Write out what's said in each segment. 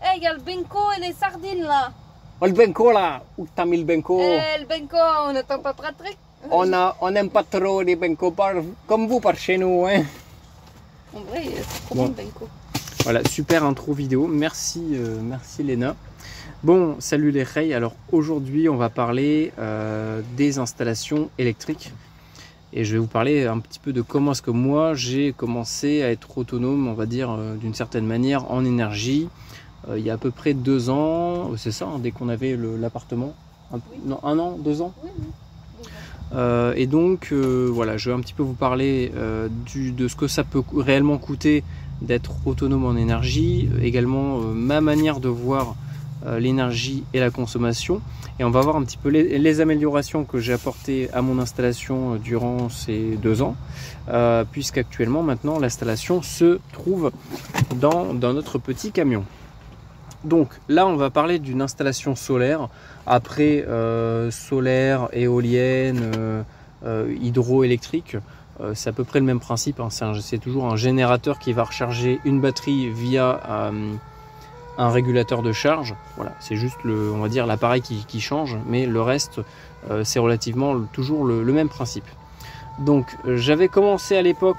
Eh, il y a le benko et les sardines là. Oh, le benko là, où t'as mis le benko? Le benko, on n'attend pas pratique. On n'aime pas trop les benko comme vous par chez nous. Hein. En vrai, c'est trop Bon. bon le benko. Voilà, super intro vidéo. Merci, merci Léna. Bon, salut les Rays. Alors aujourd'hui, on va parler des installations électriques. Et je vais vous parler un petit peu de comment est-ce que moi j'ai commencé à être autonome, on va dire d'une certaine manière, en énergie. Il y a à peu près 2 ans, c'est ça, hein, dès qu'on avait l'appartement. Non, 1 an, 2 ans. Oui, oui. Et donc voilà, je vais un petit peu vous parler de ce que ça peut réellement coûter d'être autonome en énergie, également ma manière de voir l'énergie et la consommation, et on va voir un petit peu les améliorations que j'ai apportées à mon installation durant ces 2 ans, puisqu'actuellement maintenant l'installation se trouve dans notre petit camion. Donc là on va parler d'une installation solaire, après solaire, éolienne, hydroélectrique, c'est à peu près le même principe, hein. C'est toujours un générateur qui va recharger une batterie via un régulateur de charge. Voilà, c'est juste on va dire l'appareil qui change, mais le reste c'est relativement toujours le même principe. Donc j'avais commencé à l'époque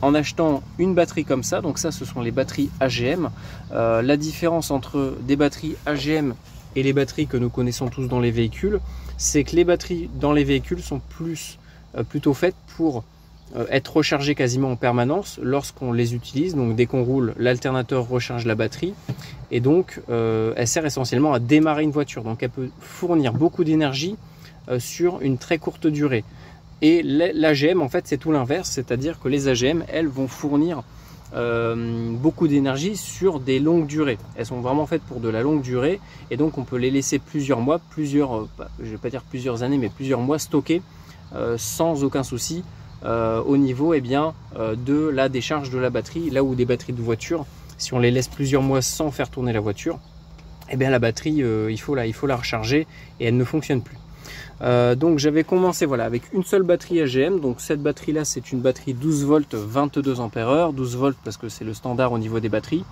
en achetant une batterie comme ça, donc ça ce sont les batteries AGM. La différence entre des batteries AGM et les batteries que nous connaissons tous dans les véhicules, c'est que les batteries dans les véhicules sont plutôt faites pour être rechargées quasiment en permanence lorsqu'on les utilise. Donc dès qu'on roule, l'alternateur recharge la batterie, et donc elle sert essentiellement à démarrer une voiture, donc elle peut fournir beaucoup d'énergie sur une très courte durée. Et l'AGM en fait c'est tout l'inverse, c'est-à-dire que les AGM elles vont fournir beaucoup d'énergie sur des longues durées. Elles sont vraiment faites pour de la longue durée, et donc on peut les laisser plusieurs mois, je vais pas dire plusieurs années, mais plusieurs mois stockées sans aucun souci au niveau de la décharge de la batterie. Là où des batteries de voiture, si on les laisse plusieurs mois sans faire tourner la voiture, la batterie il faut la recharger et elle ne fonctionne plus. Donc j'avais commencé voilà, avec une seule batterie AGM. Donc cette batterie là c'est une batterie 12 volts 22 ampères heure, 12 volts parce que c'est le standard au niveau des batteries,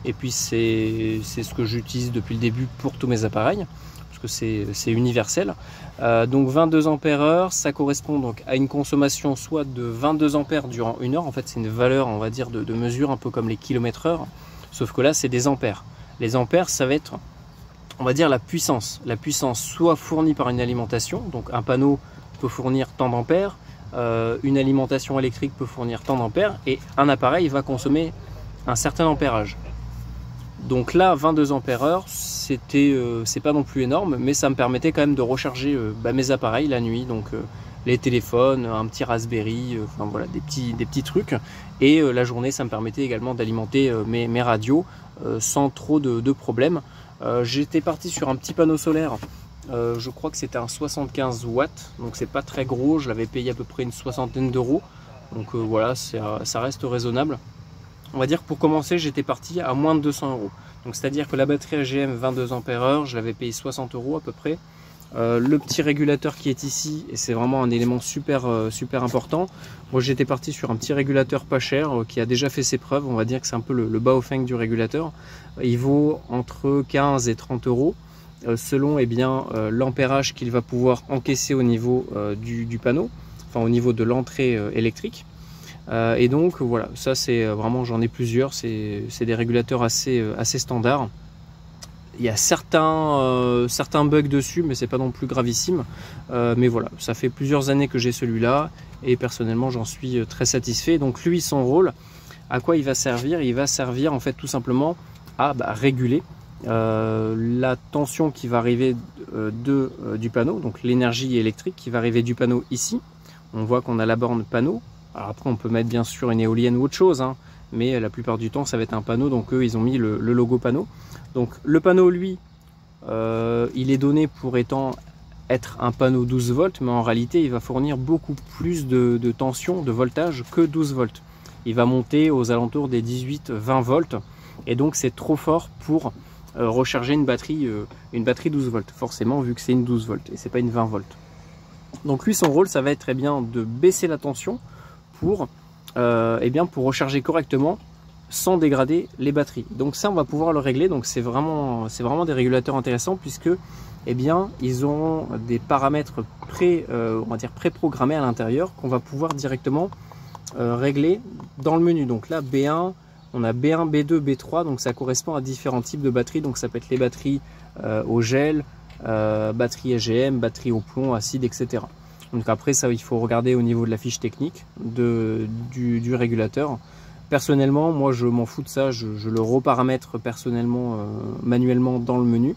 et puis c'est ce que j'utilise depuis le début pour tous mes appareils, parce que c'est universel. Donc 22 ampères heure, ça correspond donc à une consommation soit de 22 ampères durant 1 heure. En fait c'est une valeur on va dire de mesure un peu comme les kilomètres heure, sauf que là c'est des ampères. Les ampères ça va être on va dire la puissance soit fournie par une alimentation, donc un panneau peut fournir tant d'ampères, une alimentation électrique peut fournir tant d'ampères, et un appareil va consommer un certain ampérage. Donc là 22 ampères heure c'est pas non plus énorme, mais ça me permettait quand même de recharger mes appareils la nuit, donc les téléphones, un petit Raspberry, enfin voilà des petits trucs, et la journée ça me permettait également d'alimenter mes radios sans trop de problèmes. J'étais parti sur un petit panneau solaire, je crois que c'était un 75 watts, donc c'est pas très gros, je l'avais payé à peu près une 60aine d'euros, donc voilà, ça reste raisonnable. On va dire que pour commencer j'étais parti à moins de 200 euros, donc c'est à dire que la batterie AGM 22 ampères heure je l'avais payé 60 euros à peu près. Le petit régulateur qui est ici, et c'est vraiment un élément super important, moi j'étais parti sur un petit régulateur pas cher qui a déjà fait ses preuves. On va dire que c'est un peu le Baofeng du régulateur. Il vaut entre 15 et 30 euros selon l'ampérage qu'il va pouvoir encaisser au niveau du panneau, enfin au niveau de l'entrée électrique. Et donc voilà, ça c'est vraiment, j'en ai plusieurs, c'est des régulateurs assez standards. Il y a certains bugs dessus, mais c'est pas non plus gravissime. Mais voilà, ça fait plusieurs années que j'ai celui-là, et personnellement j'en suis très satisfait. Donc lui, son rôle, à quoi il va servir? Il va servir en fait tout simplement à réguler la tension qui va arriver du panneau, donc l'énergie électrique qui va arriver du panneau ici. On voit qu'on a la borne panneau. Alors après on peut mettre bien sûr une éolienne ou autre chose, hein, mais la plupart du temps ça va être un panneau, donc eux ils ont mis le logo panneau. Donc le panneau lui il est donné pour être un panneau 12 volts, mais en réalité il va fournir beaucoup plus de tension, de voltage que 12 volts. Il va monter aux alentours des 18-20 volts, et donc c'est trop fort pour recharger une batterie 12 volts, forcément vu que c'est une 12 volts et c'est pas une 20 volts. Donc lui son rôle ça va être de baisser la tension pour recharger correctement sans dégrader les batteries. Donc ça, on va pouvoir le régler. Donc c'est vraiment des régulateurs intéressants puisque eh bien, ils auront des paramètres on va dire préprogrammés à l'intérieur qu'on va pouvoir directement régler dans le menu. Donc là, B1, on a B1, B2, B3, donc ça correspond à différents types de batteries. Donc ça peut être les batteries au gel, batteries AGM, batteries au plomb, acide, etc. Donc après ça, il faut regarder au niveau de la fiche technique du régulateur. Personnellement, moi je m'en fous de ça, je le reparamètre personnellement, manuellement dans le menu.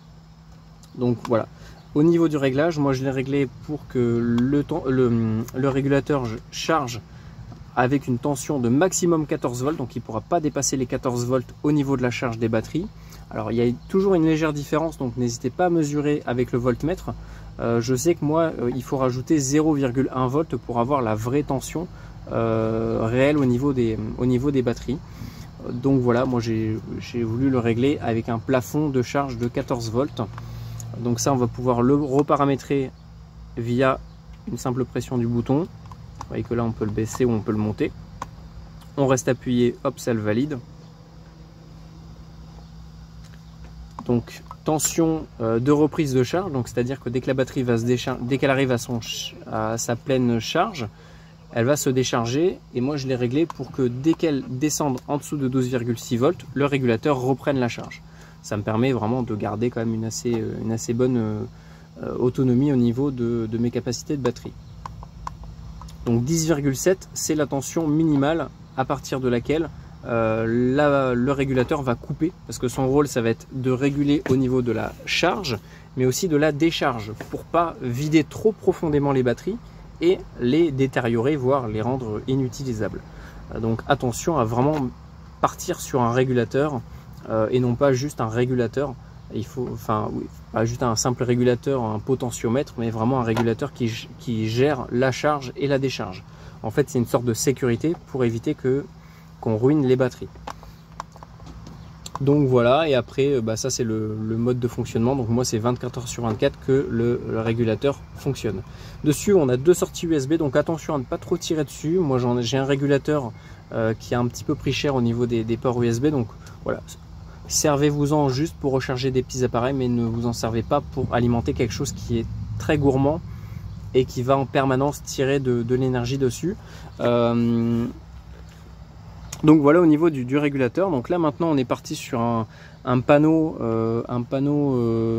Donc voilà. Au niveau du réglage, moi je l'ai réglé pour que le régulateur charge avec une tension de maximum 14 volts, donc il ne pourra pas dépasser les 14 volts au niveau de la charge des batteries. Alors il y a toujours une légère différence, donc n'hésitez pas à mesurer avec le voltmètre. Je sais que moi, il faut rajouter 0,1 volts pour avoir la vraie tension réelle au niveau des batteries. Donc voilà, moi j'ai voulu le régler avec un plafond de charge de 14 volts. Donc ça, on va pouvoir le reparamétrer via une simple pression du bouton. Vous voyez que là, on peut le baisser ou on peut le monter. On reste appuyé, hop, ça le valide. Donc tension de reprise de charge, donc c'est-à-dire que dès que la batterie va se décharger, dès qu'elle arrive à sa pleine charge, elle va se décharger. Et moi, je l'ai réglé pour que dès qu'elle descende en dessous de 12,6 volts, le régulateur reprenne la charge. Ça me permet vraiment de garder quand même une assez bonne autonomie au niveau de mes capacités de batterie. Donc 10,7, c'est la tension minimale à partir de laquelle le régulateur va couper, parce que son rôle ça va être de réguler au niveau de la charge, mais aussi de la décharge, pour pas vider trop profondément les batteries et les détériorer, voire les rendre inutilisables. Donc attention à vraiment partir sur un régulateur et non pas juste un régulateur. Il faut, enfin, oui, pas juste un simple régulateur, un potentiomètre, mais vraiment un régulateur qui gère la charge et la décharge. En fait, c'est une sorte de sécurité pour éviter qu'on ruine les batteries. Donc voilà, et après, ça c'est le mode de fonctionnement. Donc moi, c'est 24 heures sur 24 que le régulateur fonctionne. Dessus, on a deux sorties USB, donc attention à ne pas trop tirer dessus. Moi, j'ai un régulateur qui a un petit peu pris cher au niveau des ports USB, donc voilà. Servez-vous-en juste pour recharger des petits appareils, mais ne vous en servez pas pour alimenter quelque chose qui est très gourmand et qui va en permanence tirer de l'énergie dessus. Donc voilà au niveau du régulateur. Donc là maintenant on est parti sur un panneau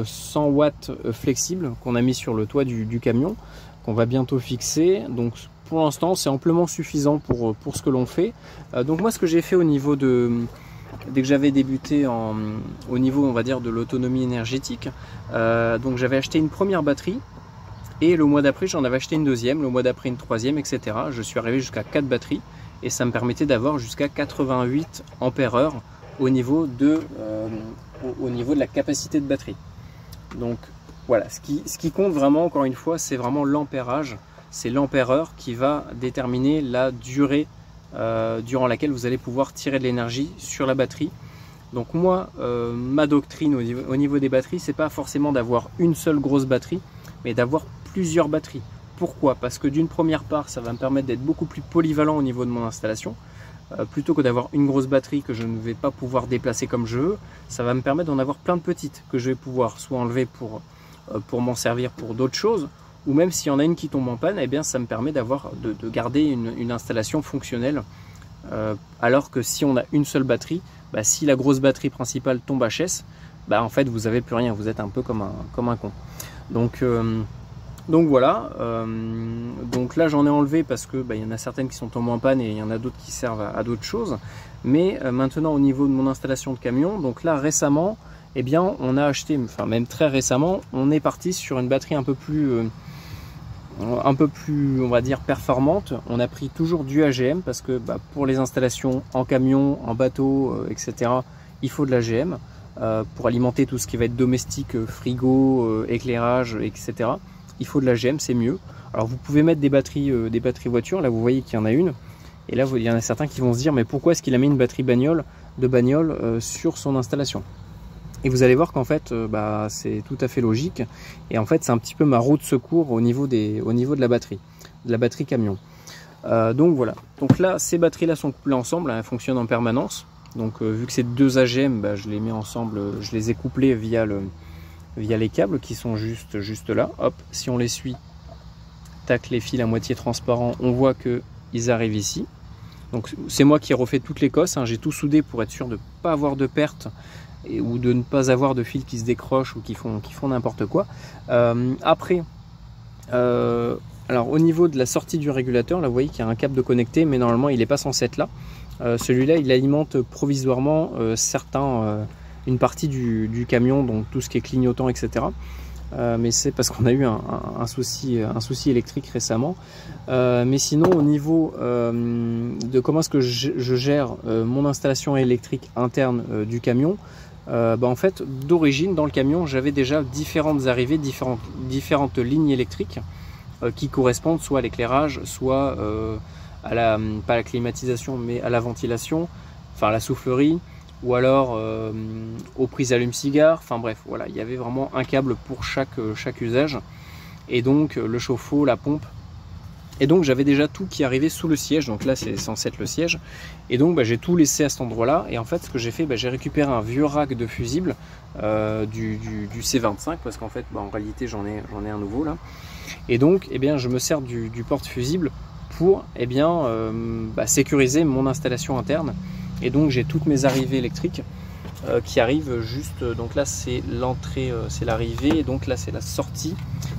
100 watts flexible qu'on a mis sur le toit du camion, qu'on va bientôt fixer. Donc pour l'instant c'est amplement suffisant pour ce que l'on fait. Donc moi ce que j'ai fait au niveau dès que j'avais débuté au niveau, on va dire, de l'autonomie énergétique, donc j'avais acheté une première batterie et le mois d'après j'en avais acheté une deuxième, le mois d'après une troisième, etc. Je suis arrivé jusqu'à 4 batteries et ça me permettait d'avoir jusqu'à 88 ampères-heure au niveau de la capacité de batterie. Donc voilà, ce qui compte vraiment, encore une fois, c'est vraiment l'ampérage, c'est l'ampère-heure qui va déterminer la durée durant laquelle vous allez pouvoir tirer de l'énergie sur la batterie. Donc moi, ma doctrine au niveau des batteries, c'est pas forcément d'avoir une seule grosse batterie, mais d'avoir plusieurs batteries. Pourquoi? Parce que d'une première part, ça va me permettre d'être beaucoup plus polyvalent au niveau de mon installation. Plutôt que d'avoir une grosse batterie que je ne vais pas pouvoir déplacer comme je veux, ça va me permettre d'en avoir plein de petites que je vais pouvoir soit enlever pour m'en servir pour d'autres choses, ou même s'il y en a une qui tombe en panne, eh bien ça me permet de garder une installation fonctionnelle. Alors que si on a une seule batterie, si la grosse batterie principale tombe HS, en fait vous n'avez plus rien, vous êtes un peu comme un con. Donc voilà, donc là j'en ai enlevé parce que il y en a certaines qui sont tombées en panne et il y en a d'autres qui servent à d'autres choses. Mais maintenant au niveau de mon installation de camion, donc là récemment, eh bien on a acheté, enfin même très récemment, on est parti sur une batterie un peu plus on va dire performante. On a pris toujours du AGM parce que pour les installations en camion, en bateau, etc. il faut de l'AGM pour alimenter tout ce qui va être domestique, frigo, éclairage, etc. Il faut de l'AGM, c'est mieux. Alors vous pouvez mettre des batteries voitures, là vous voyez qu'il y en a une, et là il y en a certains qui vont se dire mais pourquoi est-ce qu'il a mis une batterie bagnole sur son installation? Et vous allez voir qu'en fait c'est tout à fait logique, et en fait c'est un petit peu ma roue de secours au niveau de la batterie camion. Donc voilà, donc là ces batteries là sont couplées ensemble, elles fonctionnent en permanence. Donc vu que c'est deux AGM, bah, je les mets ensemble, je les ai couplés via les câbles qui sont juste là. Hop, si on les suit, tac, les fils à moitié transparents, on voit qu'ils arrivent ici. Donc c'est moi qui ai refait toutes les cosses, hein. J'ai tout soudé pour être sûr de ne pas avoir de perte ou de ne pas avoir de fils qui se décrochent ou qui font n'importe quoi. Après, alors au niveau de la sortie du régulateur, là vous voyez qu'il y a un câble de connecté, mais normalement il n'est pas censé être là. Celui-là il alimente provisoirement une partie du camion, donc tout ce qui est clignotant, etc. Mais c'est parce qu'on a eu un souci électrique récemment. Mais sinon au niveau de comment est-ce que je gère mon installation électrique interne du camion, en fait d'origine dans le camion j'avais déjà différentes arrivées, différentes lignes électriques qui correspondent soit à l'éclairage, soit pas à la climatisation mais à la ventilation, enfin à la soufflerie, ou alors aux prises allume-cigare, enfin bref, voilà, il y avait vraiment un câble pour chaque usage, et donc le chauffe-eau, la pompe, et donc j'avais déjà tout qui arrivait sous le siège, donc là c'est censé être le siège, et donc j'ai tout laissé à cet endroit-là, et en fait ce que j'ai fait, j'ai récupéré un vieux rack de fusible du C25, parce qu'en fait en réalité j'en ai un nouveau là, et donc je me sers du porte-fusible pour sécuriser mon installation interne. Et donc j'ai toutes mes arrivées électriques qui arrivent juste, donc là c'est l'entrée, c'est l'arrivée, et donc là c'est la sortie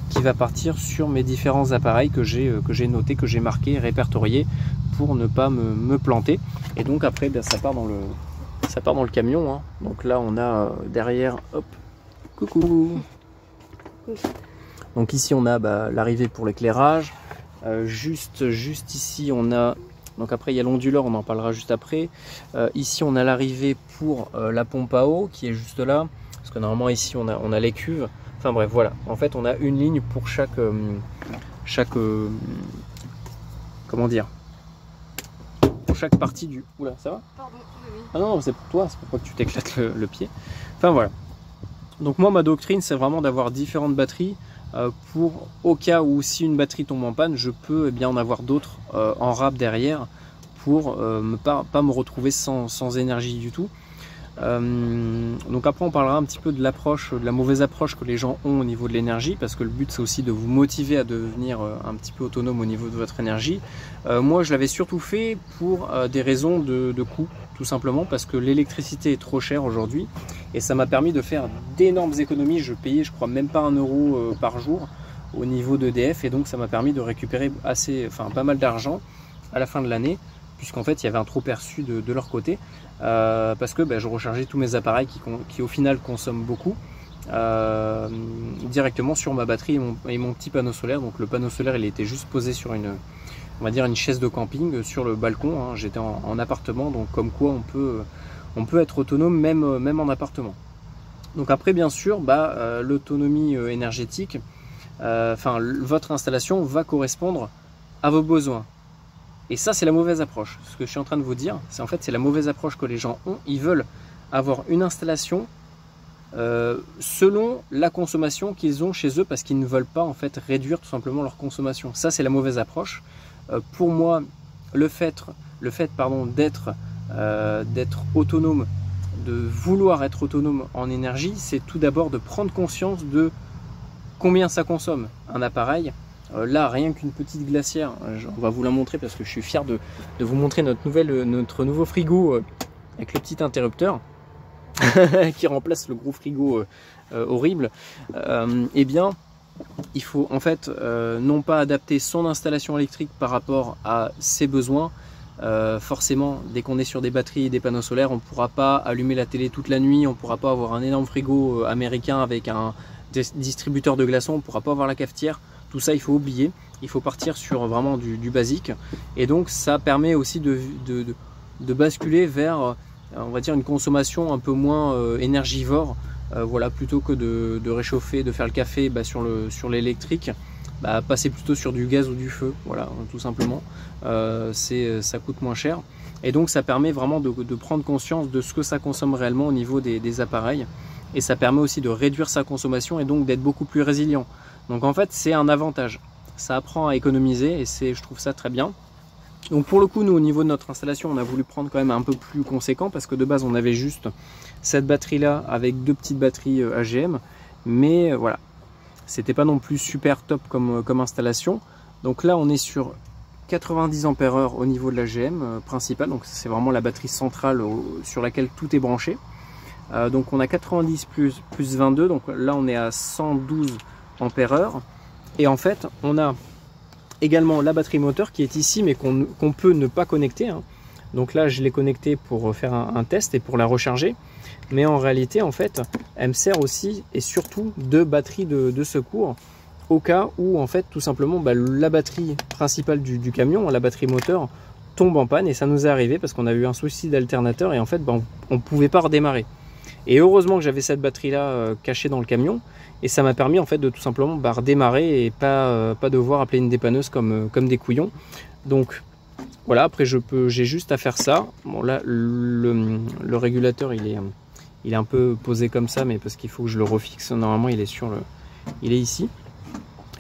qui va partir sur mes différents appareils que j'ai notés, que j'ai marqués, répertoriés pour ne pas me planter. Et donc après ça part dans le camion, hein. Donc là on a derrière, hop, coucou. Donc ici on a l'arrivée pour l'éclairage, juste ici on a, donc après il y a l'onduleur, on en parlera juste après. Ici on a l'arrivée pour la pompe à eau qui est juste là, parce que normalement ici on a les cuves. Enfin bref, voilà, en fait on a une ligne pour chaque comment dire, pour chaque partie du... Oula, ça va? Pardon, oui. Ah non, c'est pour toi, c'est pour pas que tu t'éclates le pied. Enfin voilà. Donc moi ma doctrine c'est vraiment d'avoir différentes batteries pour, au cas où si une batterie tombe en panne, je peux en avoir d'autres en rab derrière pour pas me retrouver sans énergie du tout. Donc après on parlera un petit peu de l'approche, de la mauvaise approche que les gens ont au niveau de l'énergie, parce que le but c'est aussi de vous motiver à devenir un petit peu autonome au niveau de votre énergie. Moi je l'avais surtout fait pour des raisons de coût, tout simplement parce que l'électricité est trop chère aujourd'hui, et ça m'a permis de faire d'énormes économies. Je payais, je crois, même pas 1 euro par jour au niveau d'EDF, et donc ça m'a permis de récupérer pas mal d'argent à la fin de l'année, puisqu'en fait il y avait un trop perçu de leur côté, parce que je rechargeais tous mes appareils qui au final consomment beaucoup directement sur ma batterie et mon petit panneau solaire. Donc le panneau solaire il était juste posé sur on va dire une chaise de camping sur le balcon, hein. J'étais en appartement, donc comme quoi on peut être autonome même en appartement. Donc après bien sûr l'autonomie énergétique, votre installation va correspondre à vos besoins. Et ça c'est la mauvaise approche. Ce que je suis en train de vous dire, c'est la mauvaise approche que les gens ont. Ils veulent avoir une installation selon la consommation qu'ils ont chez eux, parce qu'ils ne veulent pas en fait réduire tout simplement leur consommation. Ça c'est la mauvaise approche. Pour moi, le fait d'être autonome, de vouloir être autonome en énergie, c'est tout d'abord de prendre conscience de combien ça consomme un appareil. Là, rien qu'une petite glacière, on va vous la montrer parce que je suis fier de vous montrer notre nouveau frigo avec le petit interrupteur qui remplace le gros frigo horrible. Il faut en fait non pas adapter son installation électrique par rapport à ses besoins. Forcément, dès qu'on est sur des batteries et des panneaux solaires, on ne pourra pas allumer la télé toute la nuit, on ne pourra pas avoir un énorme frigo américain avec un distributeur de glaçons, on ne pourra pas avoir la cafetière. Tout ça il faut oublier, il faut partir sur vraiment du basique, et donc ça permet aussi de basculer vers, on va dire, une consommation un peu moins énergivore, voilà, plutôt que de réchauffer, de faire le café sur l'électrique, passer plutôt sur du gaz ou du feu, voilà, tout simplement. Ça coûte moins cher, et donc ça permet vraiment de prendre conscience de ce que ça consomme réellement au niveau des appareils, et ça permet aussi de réduire sa consommation et donc d'être beaucoup plus résilient. Donc en fait c'est un avantage, ça apprend à économiser, et je trouve ça très bien. Donc pour le coup, nous au niveau de notre installation, on a voulu prendre quand même un peu plus conséquent parce que de base on avait juste cette batterie là avec 2 petites batteries AGM, mais voilà, c'était pas non plus super top comme installation. Donc là on est sur 90 ampères-heure au niveau de l'AGM principale, donc c'est vraiment la batterie centrale sur laquelle tout est branché. Donc on a 90 plus 22, donc là on est à 112 ampères-heure. Et en fait on a également la batterie moteur qui est ici mais qu'on peut ne pas connecter, hein. Donc là je l'ai connectée pour faire un test et pour la recharger, mais en réalité en fait elle me sert aussi et surtout de batterie de secours au cas où en fait tout simplement la batterie principale du camion, la batterie moteur, tombe en panne. Et ça nous est arrivé parce qu'on a eu un souci d'alternateur et en fait on ne pouvait pas redémarrer. Et heureusement que j'avais cette batterie là cachée dans le camion, et ça m'a permis en fait de tout simplement redémarrer et pas devoir appeler une dépanneuse comme des couillons. Donc voilà, après j'ai juste à faire ça. Bon là le régulateur il est un peu posé comme ça, mais parce qu'il faut que je le refixe. Normalement il est ici.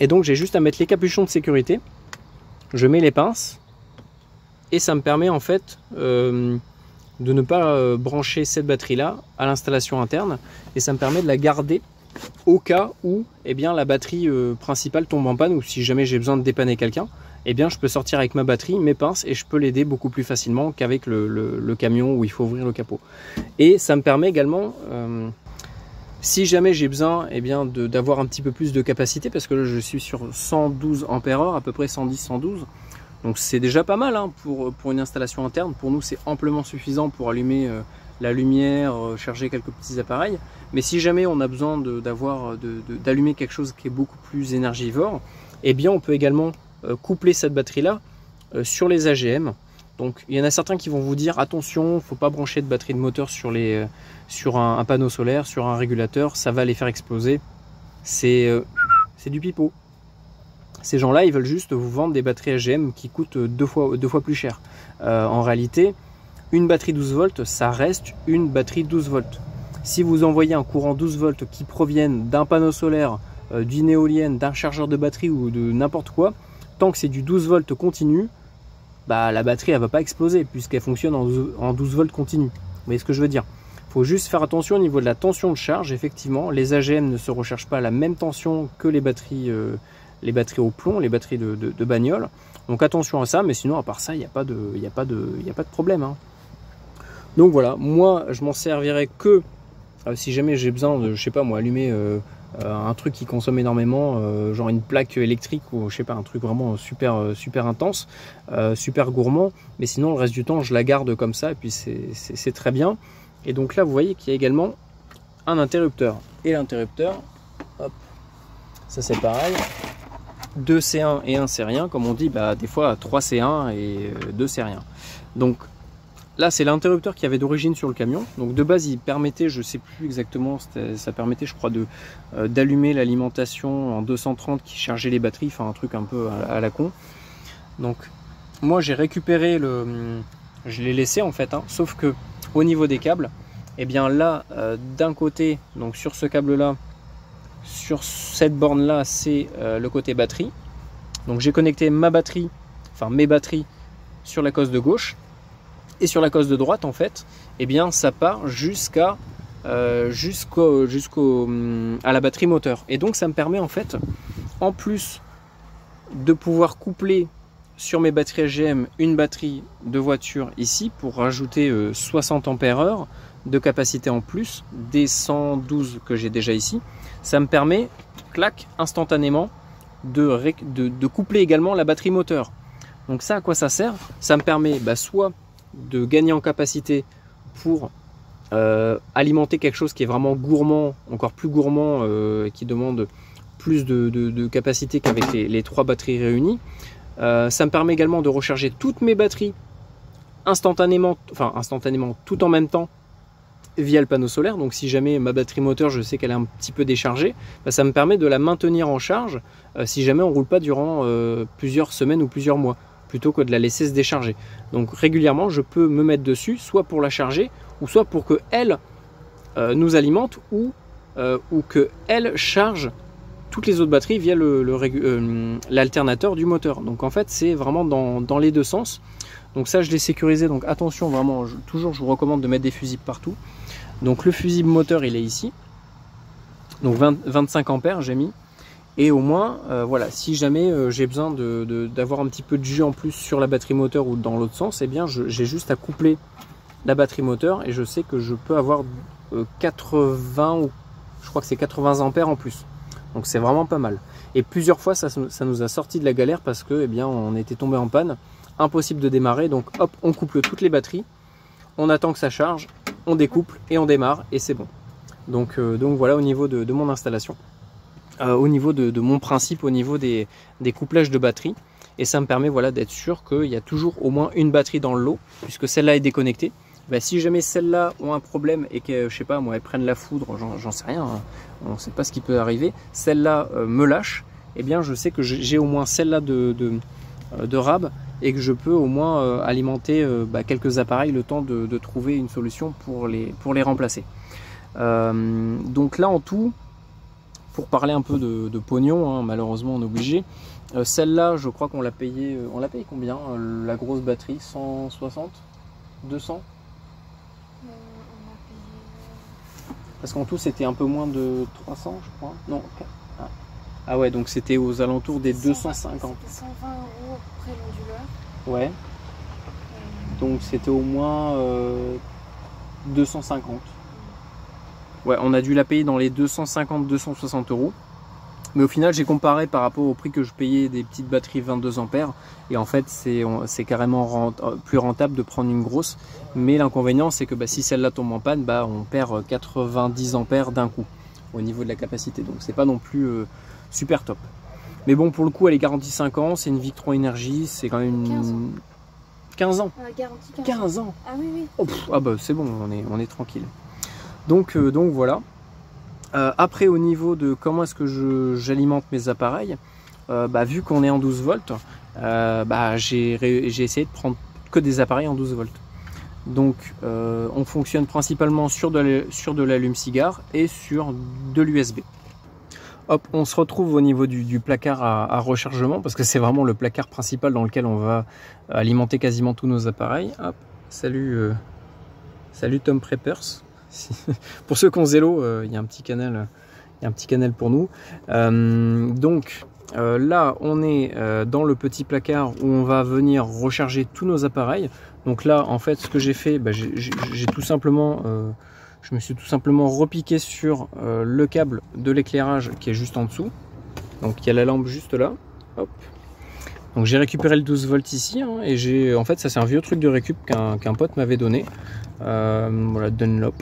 Et donc j'ai juste à mettre les capuchons de sécurité, je mets les pinces et ça me permet en fait de ne pas brancher cette batterie là à l'installation interne, et ça me permet de la garder au cas où la batterie principale tombe en panne, ou si jamais j'ai besoin de dépanner quelqu'un, je peux sortir avec ma batterie, mes pinces, et je peux l'aider beaucoup plus facilement qu'avec le camion où il faut ouvrir le capot. Et ça me permet également si jamais j'ai besoin d'avoir un petit peu plus de capacité, parce que là je suis sur 112 ampères-heure, à peu près 110-112, donc c'est déjà pas mal hein, pour une installation interne. Pour nous c'est amplement suffisant pour allumer la lumière, charger quelques petits appareils. Mais si jamais on a besoin d'allumer quelque chose qui est beaucoup plus énergivore, on peut également coupler cette batterie là sur les AGM. Donc il y en a certains qui vont vous dire attention, il ne faut pas brancher de batterie de moteur sur un panneau solaire, sur un régulateur, ça va les faire exploser. C'est du pipeau. Ces gens-là, ils veulent juste vous vendre des batteries AGM qui coûtent deux fois plus cher. En réalité, une batterie 12 volts, ça reste une batterie 12 volts. Si vous envoyez un courant 12 volts qui provienne d'un panneau solaire, d'une éolienne, d'un chargeur de batterie ou de n'importe quoi, tant que c'est du 12 volts continu, la batterie elle va pas exploser puisqu'elle fonctionne en 12 volts continu. Vous voyez ce que je veux dire? Il faut juste faire attention au niveau de la tension de charge. Effectivement, les AGM ne se rechargent pas à la même tension que les batteries au plomb, les batteries de bagnole. Donc attention à ça, mais sinon à part ça, il n'y a pas de problème, hein. Donc voilà, moi je m'en servirai que si jamais j'ai besoin de, je sais pas moi, allumer un truc qui consomme énormément, genre une plaque électrique ou je sais pas, un truc vraiment super intense, super gourmand. Mais sinon le reste du temps je la garde comme ça et puis c'est très bien. Et donc là vous voyez qu'il y a également un interrupteur. Et l'interrupteur, hop, ça c'est pareil. 2 C1 et 1 c'est rien, comme on dit, des fois 3 C1 et 2 c'est rien. Donc là c'est l'interrupteur qui avait d'origine sur le camion. Donc de base il permettait, je sais plus exactement, ça permettait je crois d'allumer l'alimentation en 230 qui chargeait les batteries, enfin un truc un peu à la con. Donc moi j'ai récupéré je l'ai laissé en fait, hein, sauf que au niveau des câbles, là d'un côté, donc sur ce câble là, sur cette borne là c'est le côté batterie. Donc j'ai connecté ma batterie, enfin mes batteries sur la cosse de gauche, et sur la cosse de droite en fait ça part jusqu'à la batterie moteur. Et donc ça me permet en fait, en plus de pouvoir coupler sur mes batteries AGM une batterie de voiture ici pour rajouter 60 ampères-heure de capacité en plus des 112 que j'ai déjà ici. Ça me permet, clac, instantanément de coupler également la batterie moteur. Donc ça, à quoi ça sert? Ça me permet soit de gagner en capacité pour alimenter quelque chose qui est vraiment gourmand, encore plus gourmand, qui demande plus de capacité qu'avec les 3 batteries réunies. Ça me permet également de recharger toutes mes batteries instantanément, tout en même temps via le panneau solaire. Donc si jamais ma batterie moteur, je sais qu'elle est un petit peu déchargée, ça me permet de la maintenir en charge si jamais on ne roule pas durant plusieurs semaines ou plusieurs mois, plutôt que de la laisser se décharger. Donc régulièrement je peux me mettre dessus, soit pour la charger, ou soit pour qu'elle nous alimente, ou qu'elle charge toutes les autres batteries via l'alternateur du moteur. Donc en fait c'est vraiment dans les deux sens. Donc ça je l'ai sécurisé, donc attention vraiment, toujours je vous recommande de mettre des fusibles partout. Donc le fusible moteur il est ici, donc 25 ampères j'ai mis. Et au moins, voilà, si jamais j'ai besoin d'avoir un petit peu de jus en plus sur la batterie moteur ou dans l'autre sens, eh bien j'ai juste à coupler la batterie moteur et je sais que je peux avoir 80 ou je crois que c'est 80 ampères en plus. Donc c'est vraiment pas mal. Et plusieurs fois ça nous a sorti de la galère parce que eh bien on était tombé en panne, impossible de démarrer. Donc hop, on couple toutes les batteries, on attend que ça charge, on découple et on démarre et c'est bon. Donc voilà au niveau de mon installation. Au niveau de mon principe, au niveau des couplages de batterie. Et ça me permet voilà, d'être sûr qu'il y a toujours au moins une batterie dans le lot, puisque celle-là est déconnectée. Bah, si jamais celles-là ont un problème et que, je sais pas, moi, elles prennent la foudre, j'en sais rien, hein, on ne sait pas ce qui peut arriver, celle-là me lâche, eh bien je sais que j'ai au moins celle-là de rab et que je peux au moins alimenter quelques appareils le temps de trouver une solution pour les remplacer. Donc là en tout, pour parler un peu de pognon, hein, malheureusement on est obligé. Celle-là, je crois qu'on l'a payé. On l'a payé combien la grosse batterie 160 200 Parce qu'en tout c'était un peu moins de 300 je crois. Non. Ah ouais, donc c'était aux alentours des 250. 120 € après l'onduleur. Ouais. Donc c'était au moins 250. Ouais, on a dû la payer dans les 250-260 €. Mais au final, j'ai comparé par rapport au prix que je payais des petites batteries 22 ampères. Et en fait, c'est carrément plus rentable de prendre une grosse. Mais l'inconvénient, c'est que si celle-là tombe en panne, on perd 90 ampères d'un coup au niveau de la capacité. Donc, c'est pas non plus super top. Mais bon, pour le coup, elle est garantie 5 ans. C'est une Victron Energy. C'est quand même une... 15 ans. Garantie 15 ans. Ah oui, oui. Oh, ah bah c'est bon, on est tranquille. Donc voilà. Après au niveau de comment est-ce que j'alimente mes appareils, vu qu'on est en 12 volts, j'ai essayé de prendre que des appareils en 12 volts. Donc on fonctionne principalement sur de l'allume-cigare et sur de l'USB. Hop, on se retrouve au niveau du placard à rechargement parce que c'est vraiment le placard principal dans lequel on va alimenter quasiment tous nos appareils. Hop, salut Tom Preppers. Pour ceux qui ont Zelo, il y a un petit canal pour nous. Là, on est dans le petit placard où on va venir recharger tous nos appareils. Donc là, en fait, ce que j'ai fait, j'ai tout simplement, je me suis tout simplement repiqué sur le câble de l'éclairage qui est juste en dessous. Donc il y a la lampe juste là. Hop. Donc j'ai récupéré le 12 volts ici hein, et en fait ça c'est un vieux truc de récup qu'un pote m'avait donné. Voilà, Dunlop.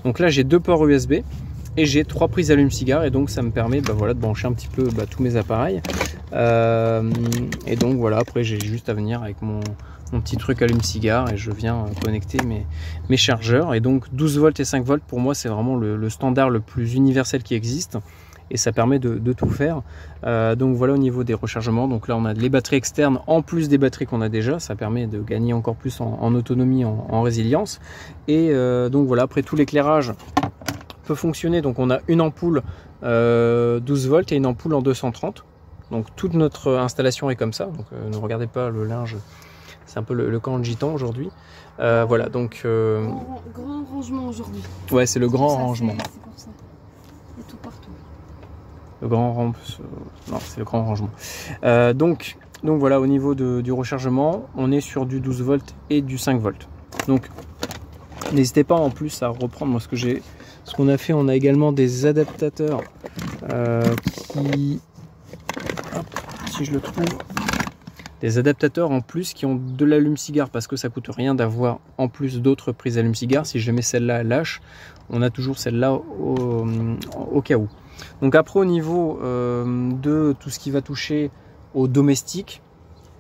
Donc là j'ai 2 ports USB et j'ai 3 prises allume-cigare et donc ça me permet de brancher un petit peu tous mes appareils. Et donc voilà, après j'ai juste à venir avec mon petit truc allume-cigare et je viens connecter mes chargeurs. Et donc 12 volts et 5 volts pour moi c'est vraiment le standard le plus universel qui existe. Et ça permet de tout faire. Donc voilà au niveau des rechargements. Donc là on a les batteries externes en plus des batteries qu'on a déjà. Ça permet de gagner encore plus en autonomie, en résilience. Et donc voilà, après tout l'éclairage peut fonctionner. Donc on a une ampoule 12 volts et une ampoule en 230. Donc toute notre installation est comme ça. Donc ne regardez pas le linge. C'est un peu le camp de gitan aujourd'hui. Voilà donc... Grand rangement aujourd'hui. Ouais, c'est le grand rangement. C'est pour ça. Il y a tout partout. Le grand non, c'est le grand rangement. Donc voilà, au niveau du rechargement, on est sur du 12 volts et du 5 volts. Donc n'hésitez pas en plus à reprendre moi ce qu'on a fait. On a également des adaptateurs qui, hop, si je le trouve, des adaptateurs en plus qui ont de l'allume-cigare parce que ça coûte rien d'avoir en plus d'autres prises allume-cigare. Si jamais celle-là lâche, on a toujours celle-là au cas où. Donc après au niveau de tout ce qui va toucher au domestique,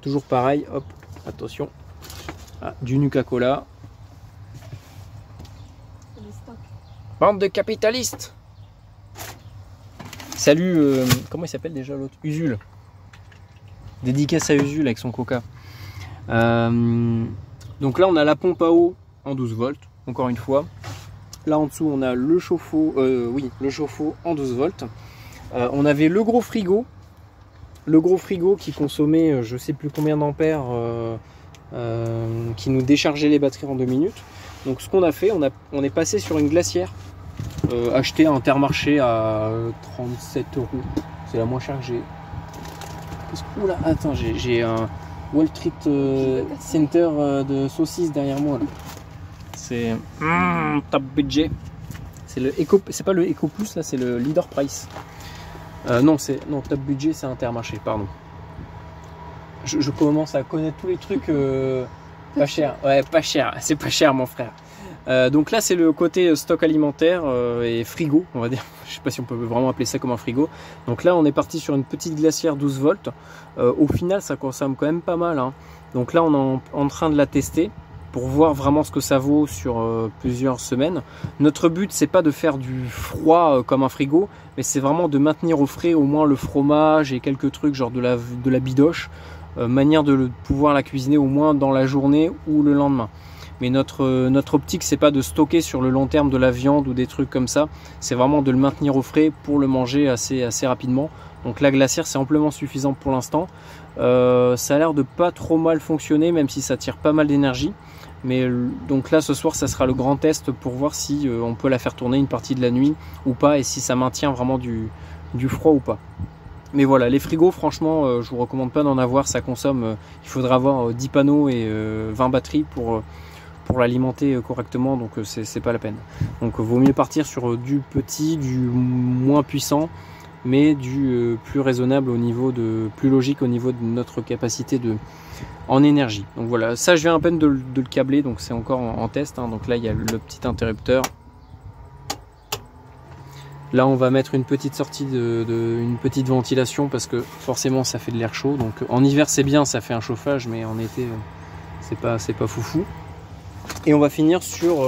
toujours pareil, hop, attention, du Nuka-Cola. Bande de capitalistes. Salut, comment il s'appelle déjà l'autre? Usul. Dédicace à Usul avec son coca. Donc là on a la pompe à eau en 12 volts, encore une fois. Là en dessous on a le chauffe-eau, le chauffe-eau en 12 volts. On avait le gros frigo qui consommait je sais plus combien d'ampères, qui nous déchargeait les batteries en 2 minutes. Donc ce qu'on a fait, on est passé sur une glacière achetée à Intermarché à 37 €. C'est la moins chère que j'ai. Oula, attends, j'ai un Wall Street Center de saucisses derrière moi là. C'est top budget. C'est le Eco, c'est pas le Eco Plus là, c'est le Leader Price. Non, top budget, c'est Intermarché, pardon. Je commence à connaître tous les trucs pas cher. Ouais, pas cher, c'est pas cher mon frère. Donc là c'est le côté stock alimentaire et frigo, on va dire. Je sais pas si on peut vraiment appeler ça comme un frigo. Donc là on est parti sur une petite glacière 12 volts. Au final ça consomme quand même pas mal, hein. Donc là on est en train de la tester pour voir vraiment ce que ça vaut sur plusieurs semaines. Notre but c'est pas de faire du froid comme un frigo, mais c'est vraiment de maintenir au frais au moins le fromage et quelques trucs genre de la bidoche, manière de pouvoir la cuisiner au moins dans la journée ou le lendemain. Mais notre optique c'est pas de stocker sur le long terme de la viande ou des trucs comme ça, c'est vraiment de le maintenir au frais pour le manger assez rapidement. Donc la glacière c'est amplement suffisant pour l'instant. Ça a l'air de pas trop mal fonctionner, même si ça tire pas mal d'énergie. Mais donc là ce soir ça sera le grand test pour voir si on peut la faire tourner une partie de la nuit ou pas, et si ça maintient vraiment du froid ou pas. Mais voilà, les frigos franchement je vous recommande pas d'en avoir, ça consomme, il faudra avoir 10 panneaux et 20 batteries pour l'alimenter correctement, donc c'est pas la peine. Donc vaut mieux partir sur du petit, du moins puissant, mais du plus raisonnable au niveau plus logique au niveau de notre capacité en énergie. Donc voilà, ça je viens à peine de le câbler, donc c'est encore en test, hein. Donc là il y a le petit interrupteur. Là on va mettre une petite sortie une petite ventilation, parce que forcément ça fait de l'air chaud. Donc en hiver c'est bien, ça fait un chauffage, mais en été c'est pas foufou. Et on va finir sur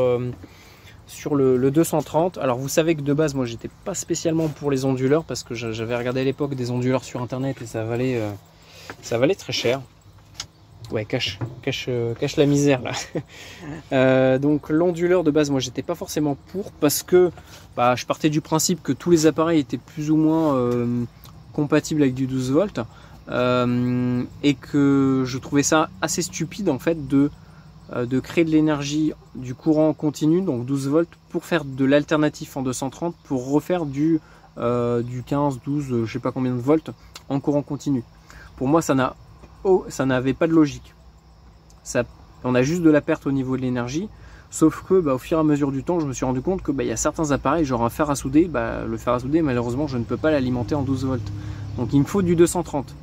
le 230. Alors vous savez que de base moi j'étais pas spécialement pour les onduleurs, parce que j'avais regardé à l'époque des onduleurs sur internet et ça valait très cher. Ouais, cache la misère là. Donc l'onduleur de base moi j'étais pas forcément pour, parce que je partais du principe que tous les appareils étaient plus ou moins compatibles avec du 12 volts, et que je trouvais ça assez stupide en fait de créer de l'énergie, du courant continu, donc 12 volts, pour faire de l'alternatif en 230, pour refaire du 15, 12, je sais pas combien de volts en courant continu. Pour moi ça n'avait pas de logique. On a juste de la perte au niveau de l'énergie, sauf que au fur et à mesure du temps je me suis rendu compte que il y a certains appareils, genre un fer à souder, le fer à souder malheureusement je ne peux pas l'alimenter en 12 volts, donc il me faut du 230,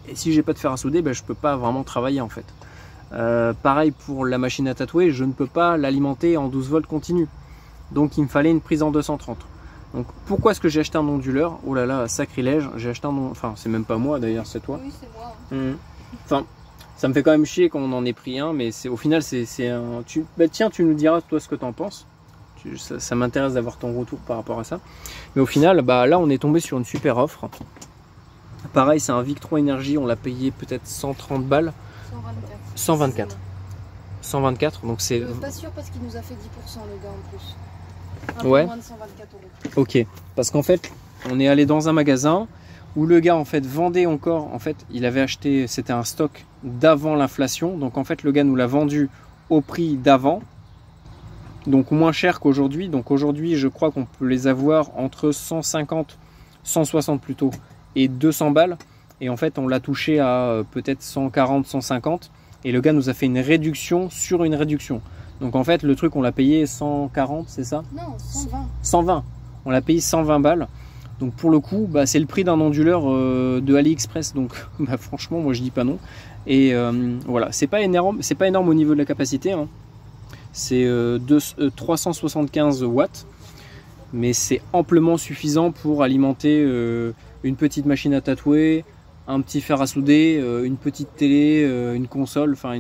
et si j'ai pas de fer à souder, je peux pas vraiment travailler en fait. Pareil pour la machine à tatouer, je ne peux pas l'alimenter en 12 volts continu, donc il me fallait une prise en 230. Donc pourquoi est-ce que j'ai acheté un onduleur? Oh là là, sacrilège, j'ai acheté enfin c'est même pas moi d'ailleurs, c'est toi. Oui, c'est moi. Enfin, ça me fait quand même chier qu'on en ait pris un, mais au final c'est un... tiens, tu nous diras toi ce que tu en penses. Ça m'intéresse d'avoir ton retour par rapport à ça. Mais au final, là on est tombé sur une super offre. Pareil, c'est un Victron Energy, on l'a payé peut-être 130 balles. 124. Donc c'est... Pas sûr, parce qu'il nous a fait 10% le gars en plus. Ouais. Moins de 124 €. Ok, parce qu'en fait, on est allé dans un magasin où le gars en fait vendait encore, en fait, il avait acheté, c'était un stock d'avant l'inflation, donc en fait le gars nous l'a vendu au prix d'avant, donc moins cher qu'aujourd'hui. Donc aujourd'hui, je crois qu'on peut les avoir entre 150, 160 plutôt, et 200 balles. Et en fait, on l'a touché à peut-être 140, 150. Et le gars nous a fait une réduction sur une réduction. Donc en fait, le truc, on l'a payé 140, c'est ça? Non, 120. 120. On l'a payé 120 balles. Donc pour le coup, c'est le prix d'un onduleur de AliExpress. Donc franchement, moi je dis pas non. Et voilà, c'est pas énorme au niveau de la capacité, hein. C'est 375 watts. Mais c'est amplement suffisant pour alimenter une petite machine à tatouer, un petit fer à souder, une petite télé, une console, enfin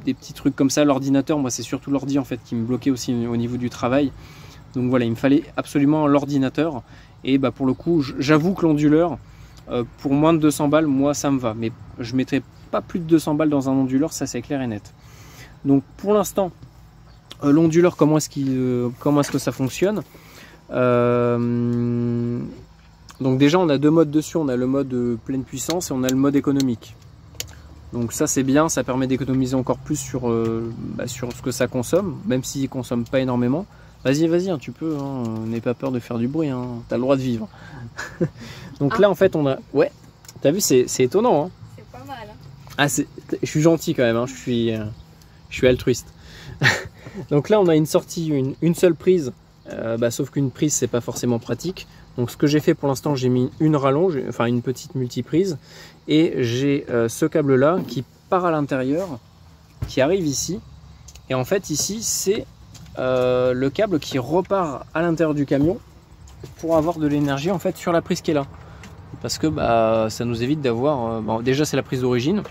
des petits trucs comme ça. L'ordinateur, moi c'est surtout l'ordi en fait qui me bloquait aussi au niveau du travail. Donc voilà, il me fallait absolument l'ordinateur. Et pour le coup, j'avoue que l'onduleur, pour moins de 200 balles, moi ça me va. Mais je ne mettrai pas plus de 200 balles dans un onduleur, ça c'est clair et net. Donc pour l'instant, l'onduleur, comment est-ce que ça fonctionne? Donc déjà on a deux modes dessus, on a le mode pleine puissance et on a le mode économique. Donc ça c'est bien, ça permet d'économiser encore plus sur ce que ça consomme, même s'il ne consomme pas énormément. Vas-y, hein, tu peux, hein, n'aie pas peur de faire du bruit, hein, t'as le droit de vivre. Donc là en fait on a... Ouais, t'as vu, c'est étonnant. Hein. C'est pas mal. Hein. Ah, je suis gentil quand même, hein, je suis altruiste. Donc là on a une sortie, une seule prise, sauf qu'une prise c'est pas forcément pratique. Donc ce que j'ai fait pour l'instant, j'ai mis une rallonge, enfin une petite multiprise, et j'ai ce câble là qui part à l'intérieur, qui arrive ici, et en fait ici c'est le câble qui repart à l'intérieur du camion pour avoir de l'énergie en fait sur la prise qui est là, parce que ça nous évite d'avoir, déjà c'est la prise d'origine,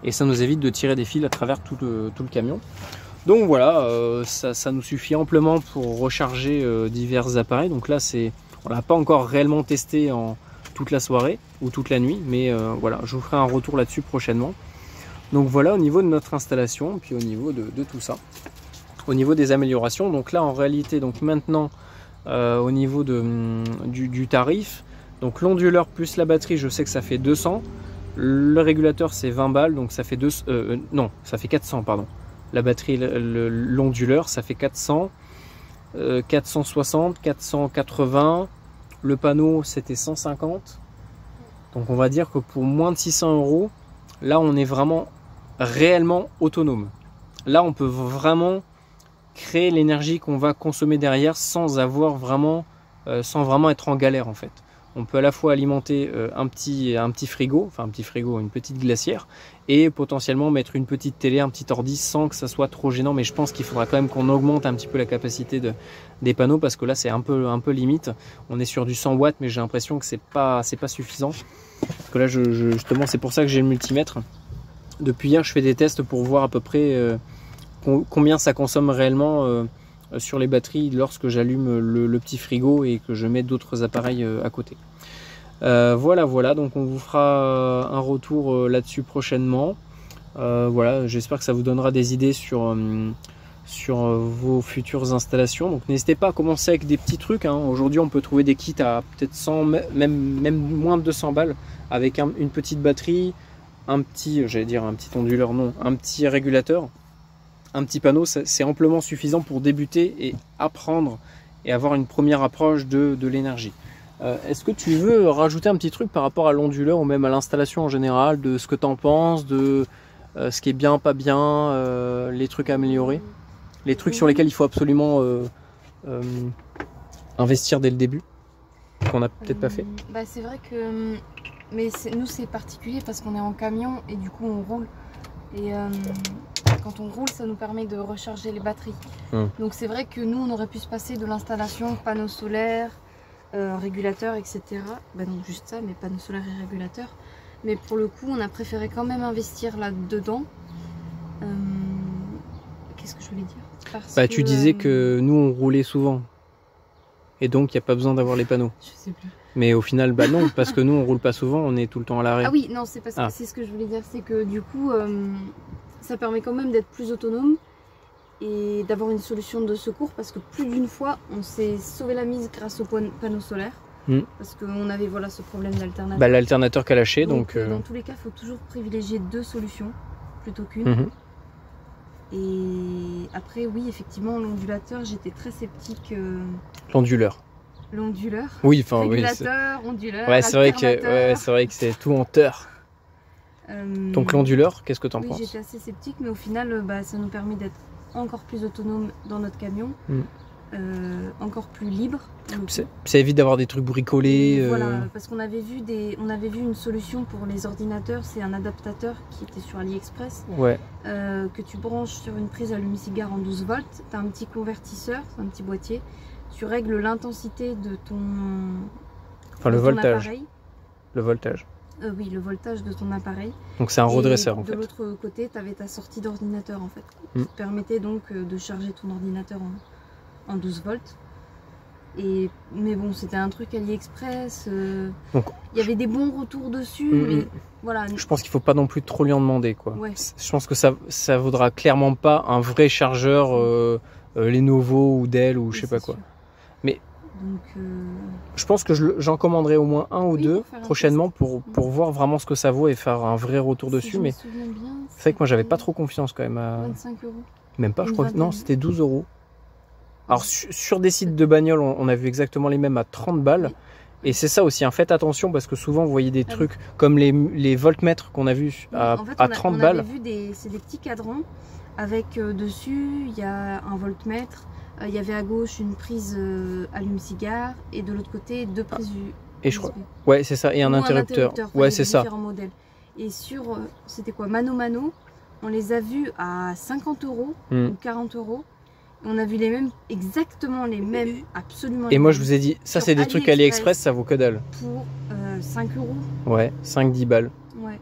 et ça nous évite de tirer des fils à travers tout le camion. Donc voilà, ça nous suffit amplement pour recharger divers appareils. Donc là on l'a pas encore réellement testé en toute la soirée ou toute la nuit, mais voilà, je vous ferai un retour là-dessus prochainement. Donc voilà au niveau de notre installation, puis au niveau de tout ça. Au niveau des améliorations, donc là en réalité, donc maintenant au niveau du tarif, donc l'onduleur plus la batterie, je sais que ça fait 200. Le régulateur c'est 20 balles, donc ça fait ça fait 400 pardon. La batterie, l'onduleur, ça fait 400, 460, 480. Le panneau, c'était 150. Donc on va dire que pour moins de 600 €, là on est vraiment réellement autonome. Là on peut vraiment créer l'énergie qu'on va consommer derrière sans vraiment être en galère en fait. On peut à la fois alimenter un petit frigo, une petite glacière, et potentiellement mettre une petite télé, un petit ordi sans que ça soit trop gênant. Mais je pense qu'il faudra quand même qu'on augmente un petit peu la capacité des panneaux, parce que là c'est un peu limite. On est sur du 100 watts, mais j'ai l'impression que c'est pas suffisant. Parce que là justement c'est pour ça que j'ai le multimètre. Depuis hier je fais des tests pour voir à peu près combien ça consomme réellement sur les batteries lorsque j'allume le petit frigo et que je mets d'autres appareils à côté. Voilà, donc on vous fera un retour là-dessus prochainement. Voilà, j'espère que ça vous donnera des idées sur vos futures installations. Donc n'hésitez pas à commencer avec des petits trucs, hein. Aujourd'hui on peut trouver des kits à peut-être 100, même moins de 200 balles, avec une petite batterie, un petit onduleur, non, un petit régulateur, un petit panneau, c'est amplement suffisant pour débuter et apprendre et avoir une première approche de l'énergie. Est-ce que tu veux rajouter un petit truc par rapport à l'onduleur ou même à l'installation en général, de ce que tu en penses, de ce qui est bien, pas bien, les trucs à améliorer, les trucs sur lesquels il faut absolument investir dès le début, qu'on n'a peut-être pas fait? C'est vrai que nous c'est particulier parce qu'on est en camion et du coup on roule. Et quand on roule, ça nous permet de recharger les batteries. Donc c'est vrai que nous, on aurait pu se passer de l'installation panneaux solaires, régulateur, etc. Non, juste ça, mais panneaux solaires et régulateur. Mais pour le coup, on a préféré quand même investir là-dedans. Qu'est-ce que je voulais dire? Tu disais que nous, on roulait souvent. Et donc, il n'y a pas besoin d'avoir les panneaux. Je sais plus. Mais au final, non, parce que nous, on roule pas souvent, on est tout le temps à l'arrêt. Ah oui, non, c'est parce que c'est ce que je voulais dire, c'est que du coup, ça permet quand même d'être plus autonome et d'avoir une solution de secours, parce que plus d'une fois, on s'est sauvé la mise grâce aux panneaux solaires, parce qu'on avait ce problème d'alternateur. L'alternateur qui a lâché, donc dans tous les cas, il faut toujours privilégier 2 solutions plutôt qu'une. Et après, oui, effectivement, l'ondulateur, j'étais très sceptique. L'onduleur. L'onduleur. Oui, régulateur, onduleur. Ouais, c'est vrai que c'est tout en teur. Donc l'onduleur, qu'est-ce que tu en penses? J'étais assez sceptique, mais au final, ça nous permet d'être encore plus autonome dans notre camion, encore plus libre. Ça évite d'avoir des trucs bricolés. Voilà, parce qu'on avait vu une solution pour les ordinateurs, c'est un adaptateur qui était sur AliExpress, que tu branches sur une prise allume-cigare en 12 volts. Tu as un petit convertisseur, un petit boîtier. Tu règles l'intensité de ton voltage. Appareil. Le voltage. Oui, le voltage de ton appareil. Donc c'est un redresseur en fait. De l'autre côté, tu avais ta sortie d'ordinateur en fait, qui te permettait donc de charger ton ordinateur en 12 volts. Mais bon, c'était un truc AliExpress. Il y avait des bons retours dessus. Mais voilà. Je pense qu'il ne faut pas non plus trop lui en demander, quoi. Ouais. Je pense que ça vaudra clairement pas un vrai chargeur Lenovo ou Dell ou je sais pas quoi. Mais Donc, je pense que j'en commanderai au moins un ou oui, deux prochainement pour voir vraiment ce que ça vaut et faire un vrai retour dessus. Si Mais c'est vrai que moi j'avais pas trop confiance quand même. 25 €. Même pas, je crois que non, c'était 12 €. Alors sur des sites de bagnole, on a vu exactement les mêmes à 30 balles. Oui. Et c'est ça aussi, hein, faites attention parce que souvent vous voyez des trucs comme les voltmètres qu'on a vus à 30 balles. On avait vu c'est des petits cadrans avec dessus, il y a un voltmètre, il y avait à gauche une prise allume-cigare et de l'autre côté 2 prises USB. Et je crois, ouais c'est ça, et un interrupteur. Ouais c'est ça. Modèles. Et sur, c'était quoi, Mano Mano, on les a vus à 50 € ou 40 €. On a vu les mêmes, exactement les mêmes, absolument. Et moi je vous ai dit, ça c'est des trucs AliExpress, ça vaut que dalle. Pour 5 €. Ouais, 5-10 balles. Ouais.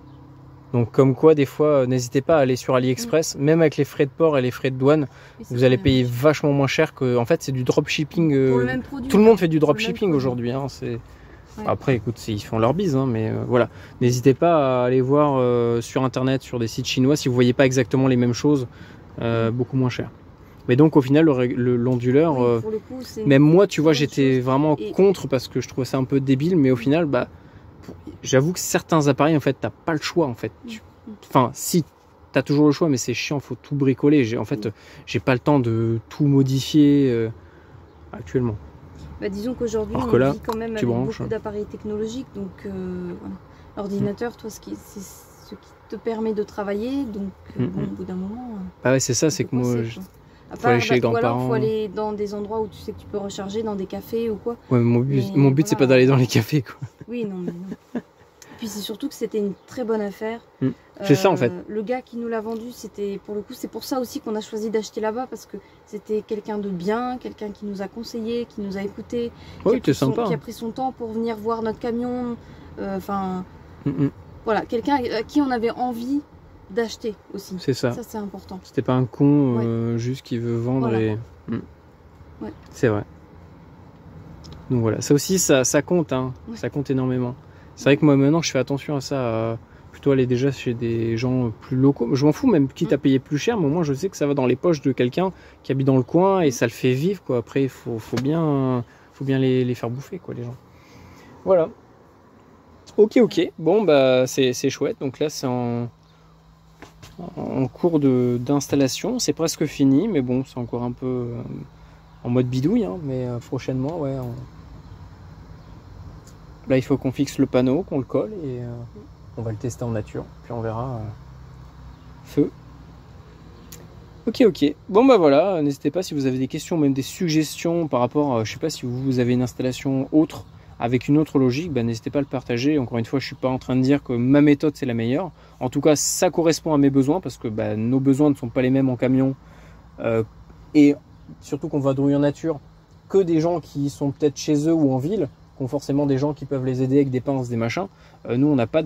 Donc comme quoi des fois, n'hésitez pas à aller sur AliExpress, même avec les frais de port et les frais de douane, vous allez payer vachement moins cher que. En fait c'est du dropshipping. Pour le même produit. Tout le monde fait du dropshipping aujourd'hui. Hein, Après écoute, ils font leur bise, hein, mais voilà. N'hésitez pas à aller voir sur internet, sur des sites chinois, si vous voyez pas exactement les mêmes choses, beaucoup moins cher. Mais donc au final l'onduleur, même moi tu vois j'étais vraiment contre parce que je trouvais ça un peu débile, mais au final bah j'avoue que certains appareils en fait t'as pas le choix en fait. Enfin si t'as toujours le choix mais c'est chiant, faut tout bricoler. En fait j'ai pas le temps de tout modifier actuellement. Bah, disons qu'aujourd'hui on vit quand même avec beaucoup d'appareils technologiques, donc voilà. L'ordinateur, toi c'est ce qui te permet de travailler, donc bon, au bout d'un moment. Ah ouais c'est ça, c'est que moi faut aller chez les grands-parents. Il faut aller dans des endroits où tu sais que tu peux recharger, dans des cafés ou quoi. Ouais, mon but c'est pas d'aller dans les cafés quoi. Oui, non, mais non. Puis c'est surtout que c'était une très bonne affaire. C'est ça en fait. Le gars qui nous l'a vendu, c'était pour le coup, c'est pour ça aussi qu'on a choisi d'acheter là-bas parce que c'était quelqu'un de bien, quelqu'un qui nous a conseillé, qui nous a écouté, oui, qui a pris son temps pour venir voir notre camion. Enfin, voilà, quelqu'un à qui on avait envie d'acheter aussi. C'est ça. Ça c'est important. C'était pas un con juste qui veut vendre et. Ouais. C'est vrai. Donc voilà, ça aussi ça compte, hein. Ça compte énormément. C'est vrai que moi maintenant je fais attention à ça, plutôt aller déjà chez des gens plus locaux. Je m'en fous même quitte à payer plus cher, mais au moins je sais que ça va dans les poches de quelqu'un qui habite dans le coin et ça le fait vivre quoi. Après il faut bien les faire bouffer quoi les gens. Voilà. Ok. Bon bah c'est chouette. Donc là c'est en cours d'installation, c'est presque fini, mais bon, c'est encore un peu en mode bidouille, hein, mais prochainement, ouais. Là, il faut qu'on fixe le panneau, qu'on le colle et on va le tester en nature, puis on verra. Feu. Ok. Bon, bah voilà, n'hésitez pas si vous avez des questions, même des suggestions par rapport à, je sais pas si vous avez une installation autre avec une autre logique, bah, n'hésitez pas à le partager. Encore une fois, je ne suis pas en train de dire que ma méthode c'est la meilleure. En tout cas, ça correspond à mes besoins parce que bah, nos besoins ne sont pas les mêmes en camion. Et surtout qu'on vadrouille en nature, que des gens qui sont peut-être chez eux ou en ville, qui ont forcément des gens qui peuvent les aider avec des pinces, des machins. Nous, on n'a pas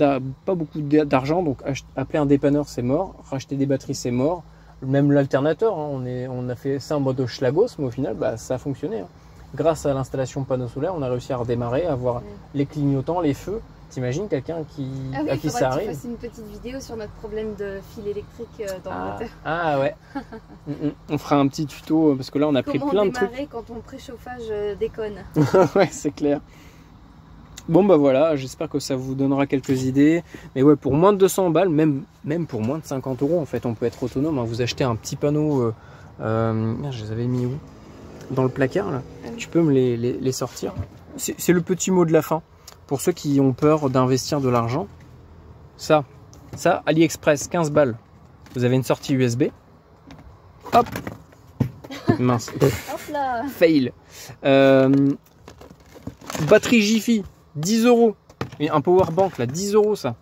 beaucoup d'argent, donc appeler un dépanneur, c'est mort. Racheter des batteries, c'est mort. Même l'alternateur, hein, on a fait ça en mode schlagos, mais au final, bah, ça a fonctionné. Hein. Grâce à l'installation panneau solaire, on a réussi à redémarrer, à avoir les clignotants, les feux. T'imagines quelqu'un à qui ça arrive? Que tu fasses une petite vidéo sur notre problème de fil électrique dans le moteur. Ah ouais. On fera un petit tuto parce que là on a pris plein de trucs. Comment démarrer quand ton préchauffage déconne. Ouais, c'est clair. Bon bah voilà, j'espère que ça vous donnera quelques idées. Mais ouais, pour moins de 200 balles, même pour moins de 50 € en fait, on peut être autonome. Hein. Vous achetez un petit panneau, je les avais mis où? Dans le placard là. Tu peux me les sortir. C'est le petit mot de la fin. Pour ceux qui ont peur d'investir de l'argent, ça, AliExpress, 15 balles. Vous avez une sortie USB. Hop. Mince. Hop là. Fail. Batterie Jiffy, 10 €. Et un power bank là, 10 € ça.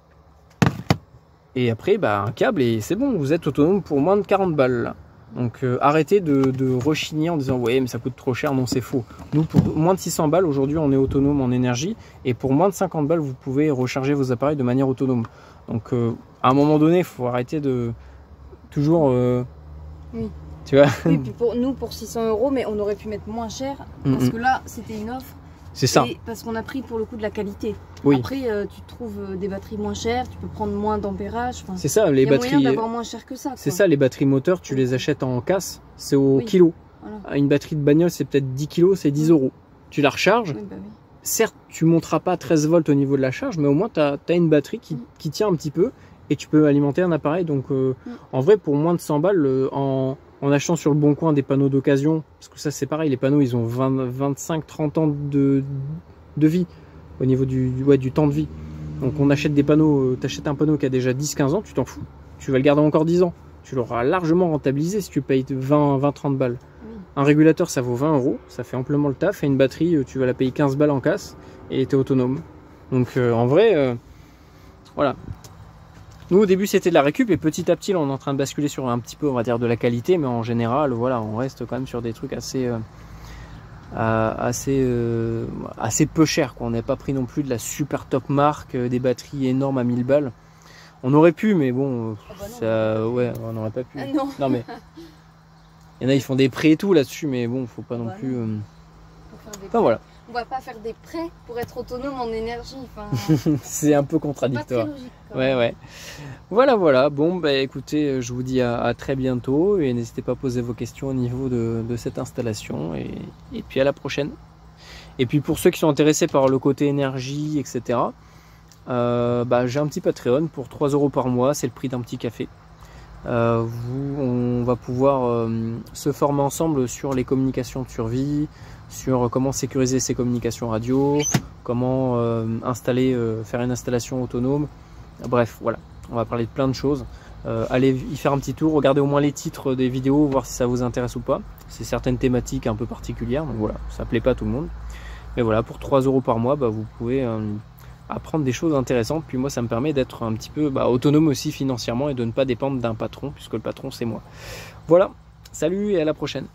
Et après, bah, un câble et c'est bon, vous êtes autonome pour moins de 40 balles là. Donc arrêtez de rechigner en disant ouais mais ça coûte trop cher, non c'est faux. Nous pour moins de 600 balles aujourd'hui on est autonome en énergie et pour moins de 50 balles vous pouvez recharger vos appareils de manière autonome. Donc à un moment donné il faut arrêter de toujours... Oui. Tu vois. Oui, puis pour nous pour 600 €, mais on aurait pu mettre moins cher parce que là c'était une offre. C'est ça. Et parce qu'on a pris pour le coup de la qualité. Oui. Après, tu trouves des batteries moins chères, tu peux prendre moins d'ampérage. C'est ça, les batteries. Il y a moyen d'avoir moins cher que ça. C'est ça, les batteries moteurs, tu les achètes en casse, c'est au kilo. Voilà. Une batterie de bagnole, c'est peut-être 10 kg, c'est 10 €. tu la recharges. Oui, bah oui. Certes, tu ne monteras pas 13 volts au niveau de la charge, mais au moins tu as une batterie qui tient un petit peu et tu peux alimenter un appareil. Donc en vrai, pour moins de 100 balles, en achetant sur le bon coin des panneaux d'occasion, parce que ça c'est pareil, les panneaux ils ont 25-30 ans de vie au niveau du temps de vie. Donc on achète des panneaux, tu achètes un panneau qui a déjà 10-15 ans, tu t'en fous. Tu vas le garder encore 10 ans. Tu l'auras largement rentabilisé si tu payes 20-30 balles. Un régulateur ça vaut 20 €, ça fait amplement le taf, et une batterie tu vas la payer 15 balles en casse et tu es autonome. Donc en vrai, voilà. Nous au début c'était de la récup et petit à petit là, on est en train de basculer sur un petit peu, on va dire, de la qualité, mais en général voilà, on reste quand même sur des trucs assez peu chers, quoi. On n'a pas pris non plus de la super top marque, des batteries énormes à 1000 balles. On aurait pu, mais bon, ouais, on n'aurait pas pu. Non mais il y en a, ils font des prêts et tout là-dessus, mais bon, faut pas non plus. Enfin voilà. On va pas faire des prêts pour être autonome en énergie. C'est un peu contradictoire. Pas très logique, ouais. Voilà. Bon, bah écoutez, je vous dis à très bientôt et n'hésitez pas à poser vos questions au niveau de cette installation et puis à la prochaine. Et puis pour ceux qui sont intéressés par le côté énergie, etc., j'ai un petit Patreon pour 3 € par mois, c'est le prix d'un petit café. On va pouvoir se former ensemble sur les communications de survie, sur comment sécuriser ses communications radio, comment faire une installation autonome. Bref, voilà, on va parler de plein de choses. Allez y faire un petit tour, regardez au moins les titres des vidéos, voir si ça vous intéresse ou pas. C'est certaines thématiques un peu particulières, donc voilà, ça plaît pas à tout le monde. Mais voilà, pour 3 € par mois, vous pouvez apprendre des choses intéressantes. Puis moi, ça me permet d'être un petit peu autonome aussi financièrement et de ne pas dépendre d'un patron, puisque le patron, c'est moi. Voilà, salut et à la prochaine.